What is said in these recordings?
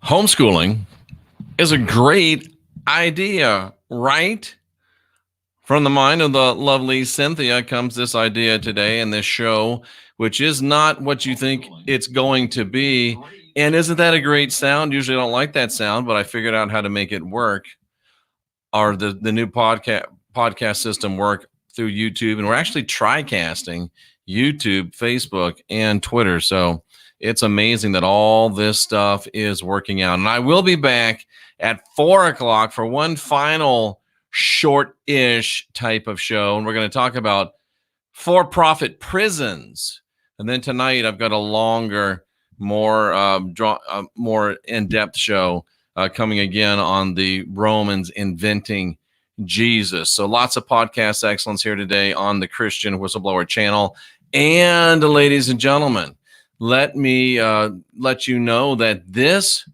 Homeschooling is a great idea, right? From the mind of the lovely Cynthia comes this idea today in this show, which is not what you think it's going to be. And isn't that a great sound? Usually I don't like that sound, but I figured out how to make it work. Or the new podcast system work through YouTube, and we're actually tri-casting YouTube, Facebook, and Twitter. So it's amazing that all this stuff is working out. And I will be back at 4 o'clock for one final short-ish type of show, and we're going to talk about for-profit prisons. And then tonight I've got a longer, more in-depth show coming again on the Romans inventing Jesus. So lots of podcast excellence here today on the Christian Whistleblower channel. And ladies and gentlemen, let me let you know that this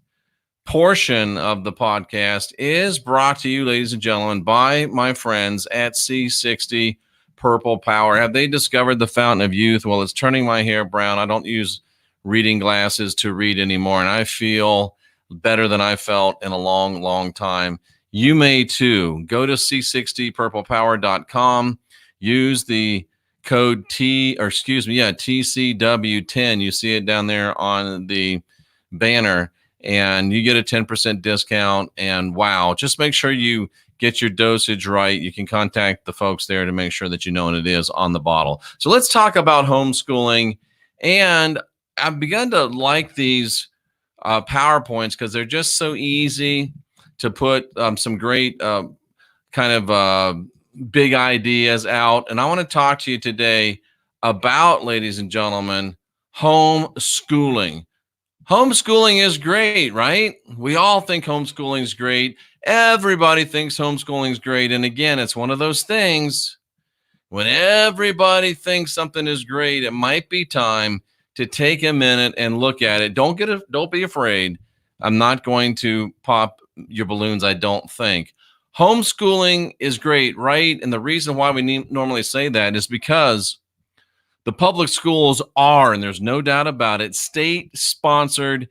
portion of the podcast is brought to you, ladies and gentlemen, by my friends at C60 Purple Power. Have they discovered the fountain of youth? Well, it's turning my hair brown. I don't use reading glasses to read anymore, and I feel better than I felt in a long, long time. You may too. Go to c60purplepower.com. Use the code TCW10. You see it down there on the banner, and you get a 10% discount. And wow, just make sure you get your dosage right. You can contact the folks there to make sure that you know what it is on the bottle. So let's talk about homeschooling. And I've begun to like these PowerPoints because they're just so easy to put some great big ideas out. And I want to talk to you today about, ladies and gentlemen, homeschooling. Homeschooling is great, right? We all think homeschooling is great. Everybody thinks homeschooling is great. And again, it's one of those things when everybody thinks something is great, it might be time to take a minute and look at it. Don't be afraid. I'm not going to pop your balloons, I don't think. Homeschooling is great, right? And the reason why we normally say that is because the public schools are, and there's no doubt about it, state-sponsored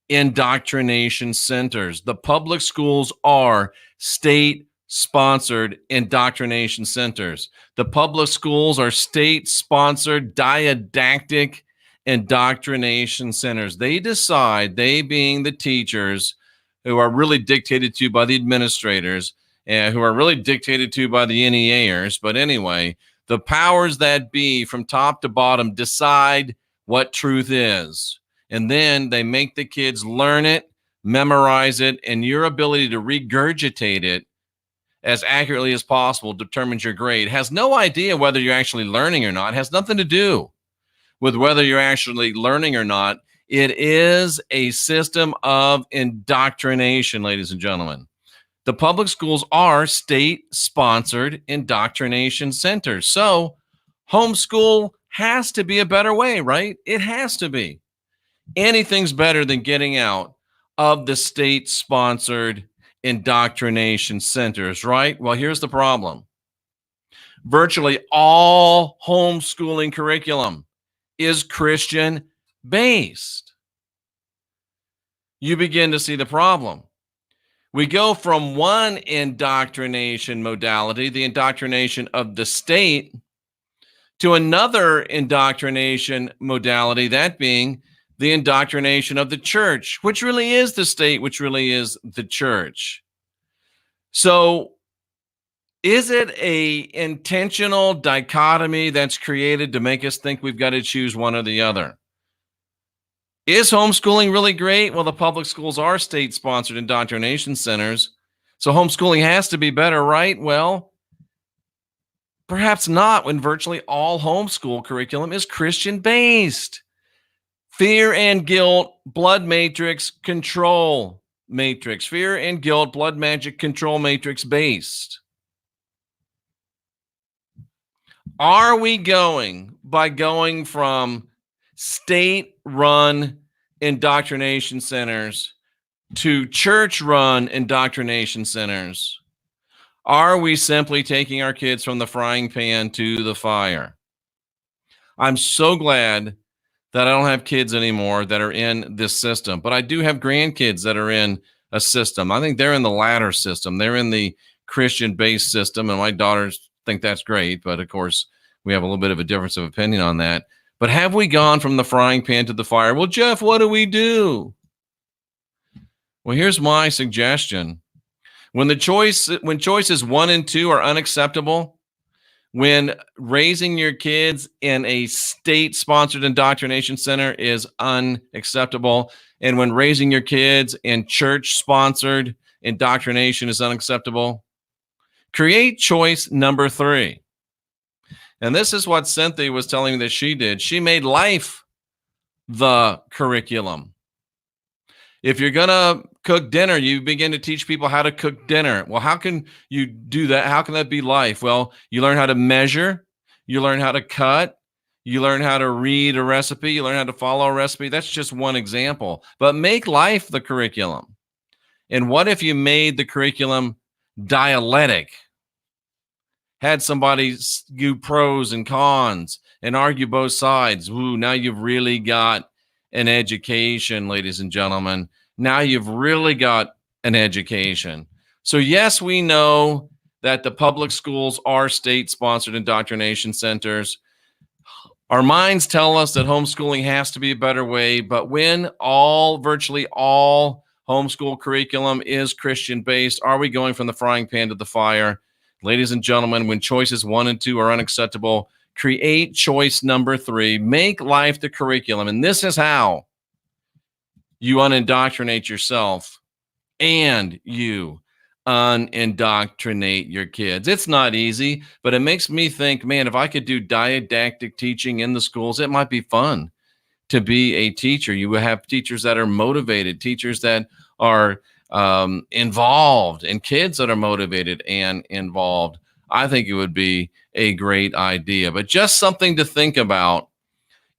indoctrination centers. The public schools are state-sponsored indoctrination centers. The public schools are state-sponsored didactic indoctrination centers. They decide, they being the teachers who are really dictated to by the administrators and who are really dictated to by the NEAers. But anyway, the powers that be from top to bottom decide what truth is. And then they make the kids learn it, memorize it, and your ability to regurgitate it as accurately as possible determines your grade. Has no idea whether you're actually learning or not. It has nothing to do with whether you're actually learning or not. It is a system of indoctrination, ladies and gentlemen. The public schools are state-sponsored indoctrination centers. So homeschool has to be a better way, right? It has to be. Anything's better than getting out of the state-sponsored indoctrination centers, right? Well, here's the problem. Virtually all homeschooling curriculum is Christian-based. You begin to see the problem. We go from one indoctrination modality, the indoctrination of the state, to another indoctrination modality, that being the indoctrination of the church, which really is the state, which really is the church. So is it a intentional dichotomy that's created to make us think we've got to choose one or the other? Is homeschooling really great? Well, the public schools are state-sponsored indoctrination centers, so homeschooling has to be better, right? Well, perhaps not when virtually all homeschool curriculum is Christian-based. Fear and guilt, blood matrix, control matrix. Fear and guilt, blood magic, control matrix based. Are we going from state-run indoctrination centers to church-run indoctrination centers? Are we simply taking our kids from the frying pan to the fire? I'm so glad that I don't have kids anymore that are in this system, but I do have grandkids that are in a system. I think they're in the latter system. They're in the Christian-based system, and my daughters think that's great. But of course, we have a little bit of a difference of opinion on that. But have we gone from the frying pan to the fire? Well, Jeff, what do we do? Well, here's my suggestion. When choices 1 and 2 are unacceptable, when raising your kids in a state-sponsored indoctrination center is unacceptable, and when raising your kids in church-sponsored indoctrination is unacceptable, create choice number 3. And this is what Cynthia was telling me that she did. She made life the curriculum. If you're going to cook dinner, you begin to teach people how to cook dinner. Well, how can you do that? How can that be life? Well, you learn how to measure, you learn how to cut, you learn how to read a recipe, you learn how to follow a recipe. That's just one example. But make life the curriculum. And what if you made the curriculum dialectic? Had somebody do pros and cons and argue both sides. Ooh, now you've really got an education, ladies and gentlemen. Now you've really got an education. So yes, we know that the public schools are state-sponsored indoctrination centers. Our minds tell us that homeschooling has to be a better way, but when virtually all homeschool curriculum is Christian-based, are we going from the frying pan to the fire? Ladies and gentlemen, when choices 1 and 2 are unacceptable, create choice number 3. Make life the curriculum. And this is how you unindoctrinate yourself and you unindoctrinate your kids. It's not easy, but it makes me think, man, if I could do didactic teaching in the schools, it might be fun to be a teacher. You will have teachers that are motivated, teachers that are involved, and kids that are motivated and involved. I think it would be a great idea, but just something to think about.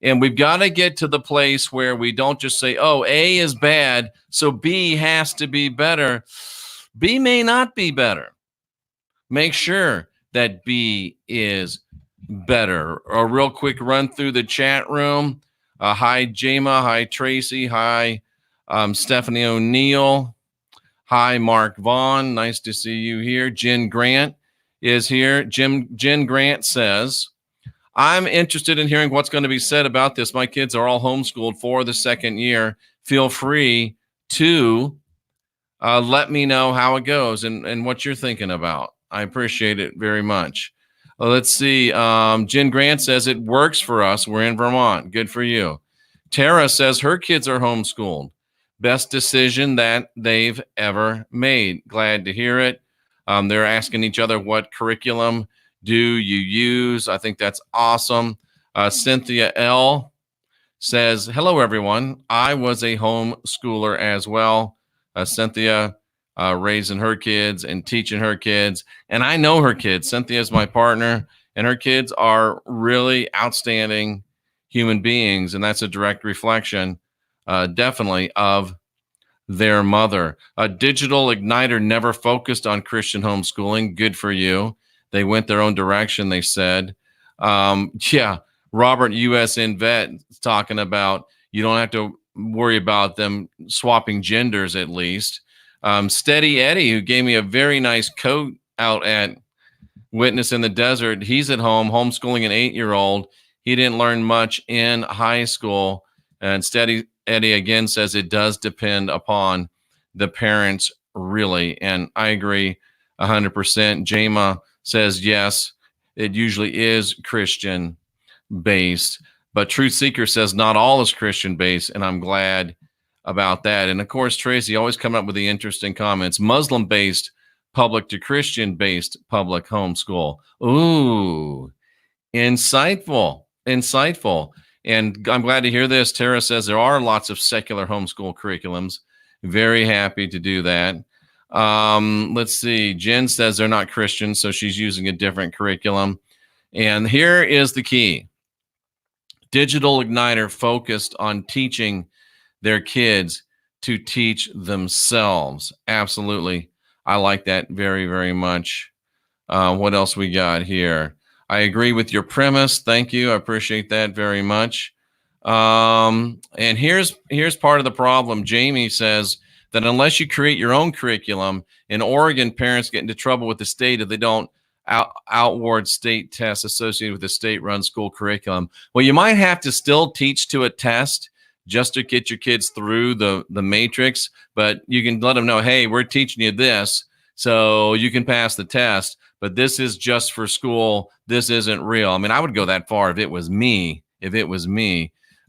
And we've got to get to the place where we don't just say, oh, A is bad, so B has to be better. B may not be better. Make sure that B is better. A real quick run through the chat room. Hi, Jama. Hi, Tracy. Hi, Stephanie O'Neill. Hi, Mark Vaughn. Nice to see you here. Jen Grant is here. Jen Grant says, I'm interested in hearing what's going to be said about this. My kids are all homeschooled for the second year. Feel free to let me know how it goes and what you're thinking about. I appreciate it very much. Let's see. Jen Grant says it works for us. We're in Vermont. Good for you. Tara says her kids are homeschooled. Best decision that they've ever made. Glad to hear it. They're asking each other, what curriculum do you use? I think that's awesome. Cynthia L. says, hello, everyone. I was a homeschooler as well. Cynthia raising her kids and teaching her kids. And I know her kids. Cynthia is my partner, and her kids are really outstanding human beings. And that's a direct reflection, definitely, of their mother. A Digital Igniter never focused on Christian homeschooling. Good for you. They went their own direction, they said. Yeah, Robert USN Vet is talking about you don't have to worry about them swapping genders, at least. Steady Eddie, who gave me a very nice coat out at Witness in the Desert, he's at home homeschooling an 8-year-old. He didn't learn much in high school. And Steady Eddie again says it does depend upon the parents, really. And I agree 100%. Jama says, yes, it usually is Christian based, but Truth Seeker says not all is Christian based. And I'm glad about that. And of course, Tracy always coming up with the interesting comments. Muslim based public to Christian based public homeschool. Ooh, insightful. And I'm glad to hear this. Tara says there are lots of secular homeschool curriculums. Very happy to do that. Let's see. Jen says they're not Christian, so she's using a different curriculum. And here is the key. Digital Igniter focused on teaching their kids to teach themselves. Absolutely. I like that very, very much. What else we got here? I agree with your premise. Thank you. I appreciate that very much. And here's part of the problem. Jamie says that unless you create your own curriculum, in Oregon, parents get into trouble with the state if they don't outward state tests associated with the state-run school curriculum. Well, you might have to still teach to a test just to get your kids through the matrix, but you can let them know, hey, we're teaching you this so you can pass the test, but this is just for school. This isn't real. I mean, I would go that far if it was me.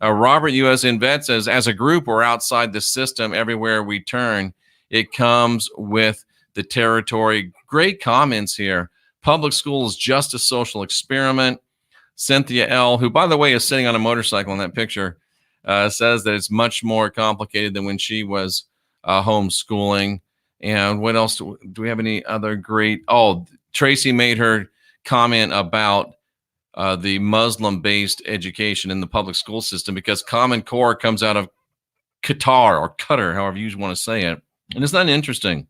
Robert USN Vet says, as a group, we're outside the system everywhere we turn. It comes with the territory. Great comments here. Public school is just a social experiment. Cynthia L., who, by the way, is sitting on a motorcycle in that picture, says that it's much more complicated than when she was homeschooling. And what else? Do we have any other great? Oh, Tracy made her comment about the Muslim-based education in the public school system, because Common Core comes out of Qatar or Qatar, however you want to say it. And isn't that interesting?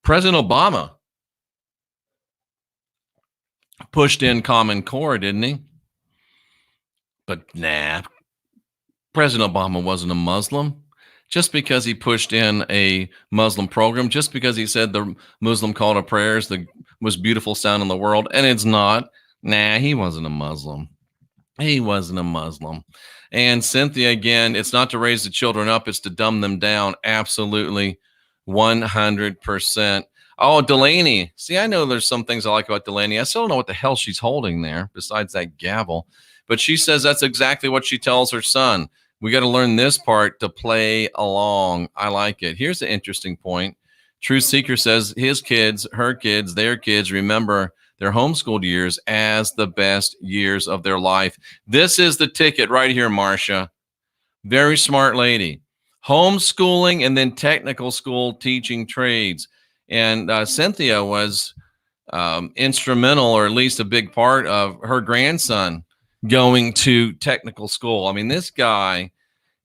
President Obama pushed in Common Core, didn't he? But nah, President Obama wasn't a Muslim. Just because he pushed in a Muslim program, just because he said the Muslim call to prayer is the most beautiful sound in the world, and it's not. Nah, he wasn't a Muslim. He wasn't a Muslim. And Cynthia, again, it's not to raise the children up, it's to dumb them down. Absolutely, 100%. Oh, Delaney. See, I know there's some things I like about Delaney. I still don't know what the hell she's holding there besides that gavel. But she says that's exactly what she tells her son. We got to learn this part to play along. I like it. Here's an interesting point. Truth Seeker says his kids, her kids, their kids remember their homeschooled years as the best years of their life. This is the ticket right here, Marcia. Very smart lady. Homeschooling and then technical school teaching trades. And Cynthia was instrumental, or at least a big part of her grandson going to technical school. I mean, this guy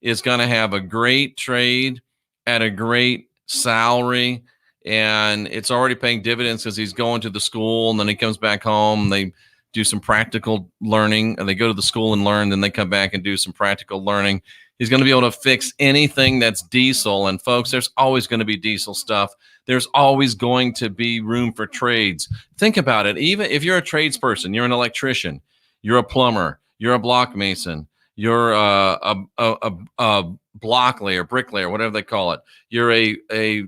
is going to have a great trade at a great salary, and it's already paying dividends because he's going to the school, and then he comes back home. They do some practical learning, and they go to the school and learn, then they come back and do some practical learning. He's going to be able to fix anything that's diesel. And folks, there's always going to be diesel stuff. There's always going to be room for trades. Think about it. Even if you're a tradesperson, you're an electrician, you're a plumber, you're a block mason, you're a block layer, bricklayer, whatever they call it. You're a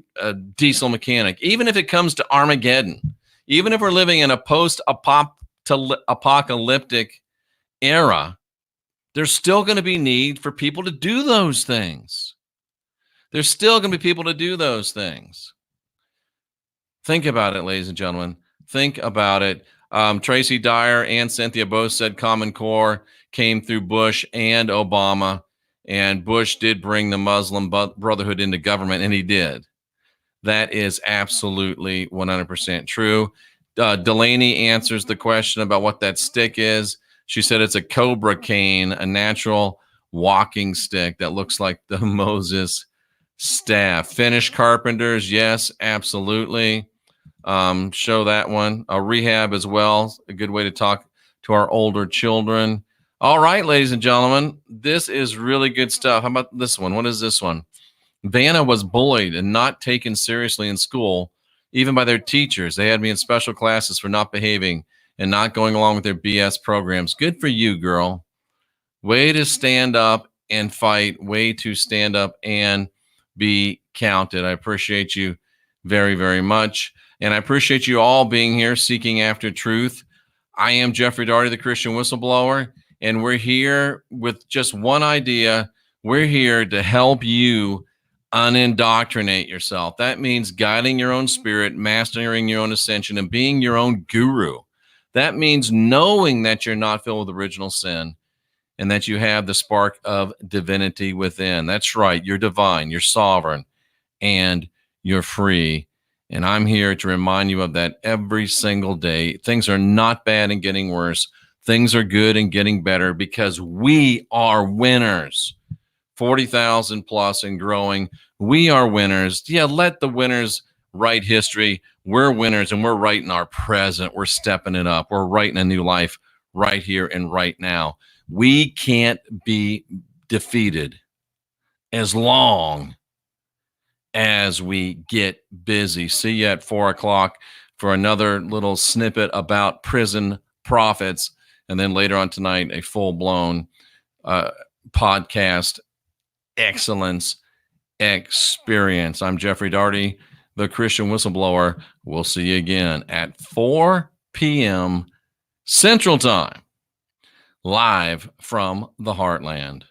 diesel mechanic. Even if it comes to Armageddon, even if we're living in a post-apocalyptic era, there's still going to be need for people to do those things. There's still going to be people to do those things. Think about it, ladies and gentlemen. Think about it. Tracy Dyer and Cynthia both said Common Core came through Bush and Obama, and Bush did bring the Muslim Brotherhood into government, and he did. That is absolutely 100% true. Delaney answers the question about what that stick is. She said it's a cobra cane, a natural walking stick that looks like the Moses staff. Finnish carpenters, yes, absolutely. Show that one. Rehab as well, a good way to talk to our older children. All right, ladies and gentlemen, this is really good stuff. How about this one? What is this one? Vanna was bullied and not taken seriously in school, even by their teachers. They had me in special classes for not behaving and not going along with their BS programs. Good for you, girl. Way to stand up and fight. Way to stand up and be counted. I appreciate you very, very much. And I appreciate you all being here seeking after truth. I am Jeffrey Daugherty, the Christian Whistleblower, and we're here with just one idea. We're here to help you unindoctrinate yourself. That means guiding your own spirit, mastering your own ascension, and being your own guru. That means knowing that you're not filled with original sin and that you have the spark of divinity within. That's right. You're divine, you're sovereign, and you're free. And I'm here to remind you of that every single day. Things are not bad and getting worse. Things are good and getting better because we are winners. 40,000 plus and growing. We are winners. Yeah, let the winners write history. We're winners and we're writing our present. We're stepping it up. We're writing a new life right here and right now. We can't be defeated as long as we get busy. See you at 4:00 for another little snippet about prison prophets. And then later on tonight, a full-blown podcast excellence experience. I'm Jeffrey Daugherty, the Christian Whistleblower. We'll see you again at 4 p.m. Central Time, live from the Heartland.